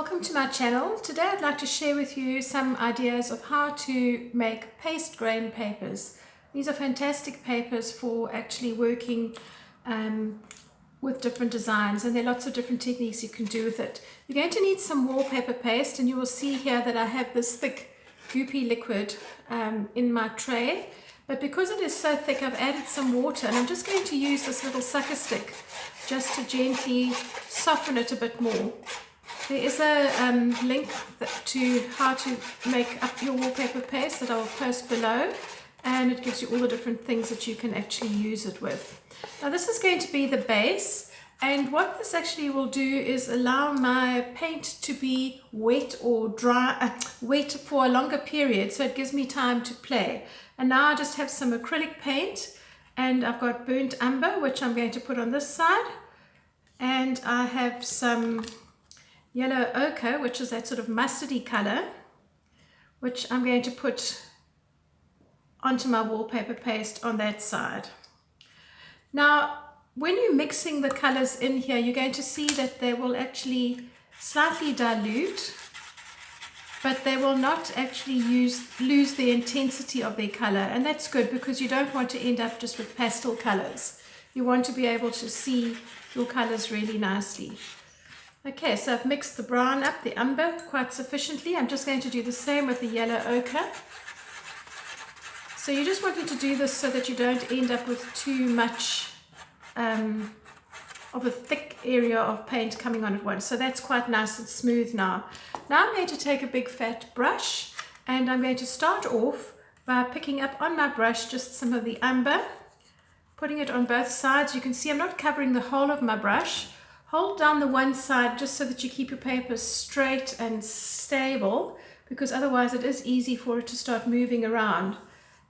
Welcome to my channel. Today I'd like to share with you some ideas of how to make paste grain papers. These are fantastic papers for actually working with different designs, and there are lots of different techniques you can do with it. You're going to need some wallpaper paste, and you will see here that I have this thick goopy liquid in my tray, but because it is so thick I've added some water, and I'm just going to use this little sucker stick just to gently soften it a bit more. There is a link to how to make up your wallpaper paste that I will post below, and it gives you all the different things that you can actually use it with. Now this is going to be the base, and what this actually will do is allow my paint to be wet or dry, wet for a longer period, so it gives me time to play. And now I just have some acrylic paint, and I've got burnt umber which I'm going to put on this side, and I have some yellow ochre, which is that sort of mustardy color, which I'm going to put onto my wallpaper paste on that side. Now when you're mixing the colors in here, you're going to see that they will actually slightly dilute, but they will not actually lose the intensity of their color, and that's good because you don't want to end up just with pastel colors. You want to be able to see your colors really nicely. Okay, so I've mixed the brown up, the umber, quite sufficiently. I'm just going to do the same with the yellow ochre. So you're just wanting to do this so that you don't end up with too much of a thick area of paint coming on at once. So that's quite nice and smooth now. Now I'm going to take a big fat brush, and I'm going to start off by picking up on my brush just some of the umber, putting it on both sides. You can see I'm not covering the whole of my brush. Hold down the one side just so that you keep your paper straight and stable, because otherwise it is easy for it to start moving around.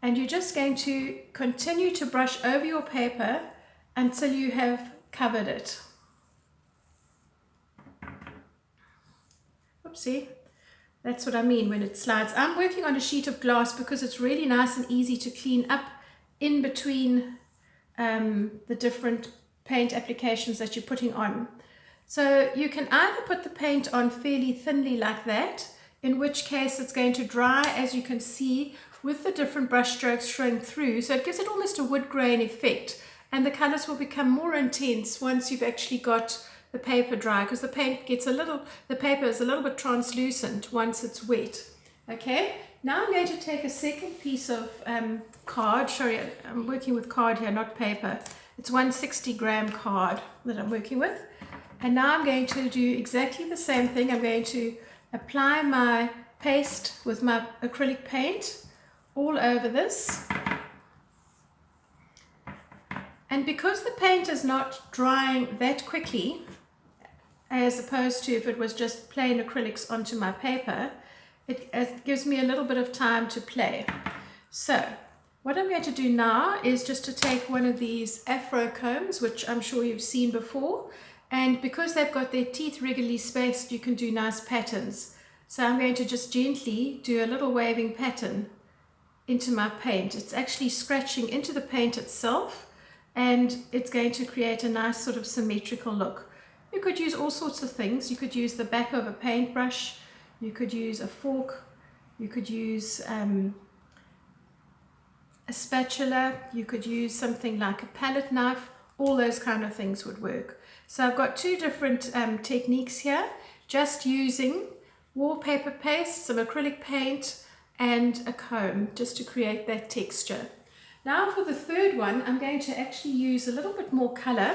And you're just going to continue to brush over your paper until you have covered it. Oopsie, that's what I mean when it slides. I'm working on a sheet of glass because it's really nice and easy to clean up in between the different paint applications that you're putting on. So you can either put the paint on fairly thinly like that, in which case it's going to dry, as you can see, with the different brush strokes showing through, so it gives it almost a wood grain effect, and the colors will become more intense once you've actually got the paper dry, because the paper is a little bit translucent once it's wet. Okay, now I'm going to take a second piece of card. Sorry, I'm working with card here, not paper. It's 160 gram card that I'm working with. And now I'm going to do exactly the same thing. I'm going to apply my paste with my acrylic paint all over this. And because the paint is not drying that quickly, as opposed to if it was just plain acrylics onto my paper, it gives me a little bit of time to play. So what I'm going to do now is just to take one of these afro combs, which I'm sure you've seen before, and because they've got their teeth regularly spaced, you can do nice patterns. So I'm going to just gently do a little waving pattern into my paint. It's actually scratching into the paint itself, and it's going to create a nice sort of symmetrical look. You could use all sorts of things. You could use the back of a paintbrush, you could use a fork, you could use a spatula, you could use something like a palette knife. All those kind of things would work. So I've got two different techniques here, just using wallpaper paste, some acrylic paint, and a comb just to create that texture. Now for the third one, I'm going to actually use a little bit more color,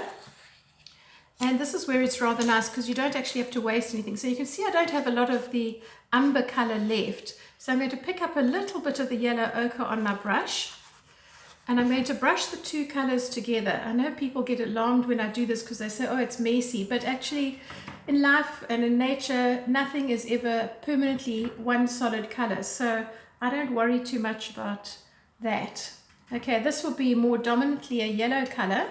and this is where it's rather nice because you don't actually have to waste anything. So you can see I don't have a lot of the umber color left, so I'm going to pick up a little bit of the yellow ochre on my brush, and I'm going to brush the two colors together. I know people get alarmed when I do this because they say, oh, it's messy, but actually in life and in nature, nothing is ever permanently one solid color, so I don't worry too much about that. Okay, this will be more dominantly a yellow color,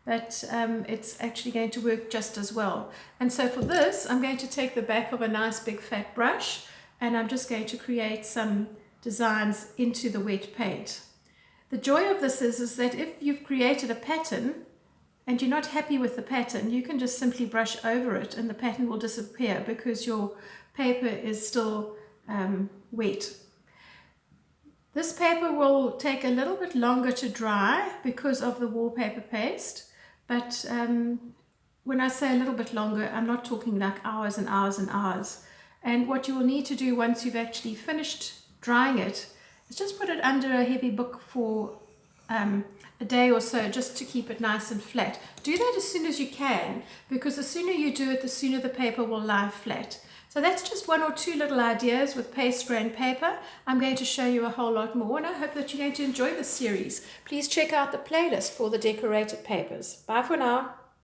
but it's actually going to work just as well. And so for this, I'm going to take the back of a nice big fat brush, and I'm just going to create some designs into the wet paint. The joy of this is that if you've created a pattern, and you're not happy with the pattern, you can just simply brush over it and the pattern will disappear because your paper is still wet. This paper will take a little bit longer to dry because of the wallpaper paste, but when I say a little bit longer, I'm not talking like hours and hours and hours. And what you will need to do once you've actually finished drying it is just put it under a heavy book for a day or so, just to keep it nice and flat. Do that as soon as you can, because the sooner you do it, the sooner the paper will lie flat. So that's just one or two little ideas with paste grain paper. I'm going to show you a whole lot more, and I hope that you're going to enjoy this series. Please check out the playlist for the decorated papers. Bye for now.